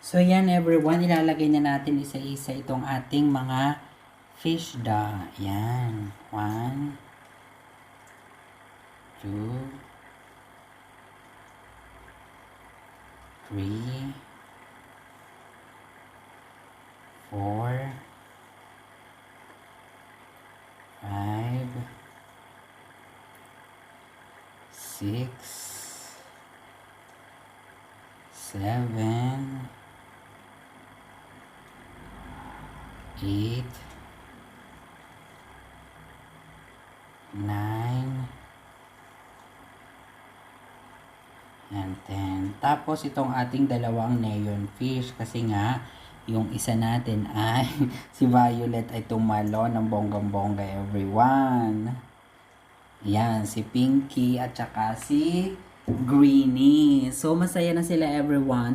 So yan everyone, ilalagay na natin isa-isa itong ating mga fish da. Yan. 1, 2, 3, 4, 5, 6, 7, 8, 9, and 10. Tapos itong ating dalawang neon fish kasi nga yung isa natin ay si Violet ay tumalo ng bonggang-bongga everyone. Yan, si Pinky at saka si Greenie. So masaya na sila everyone.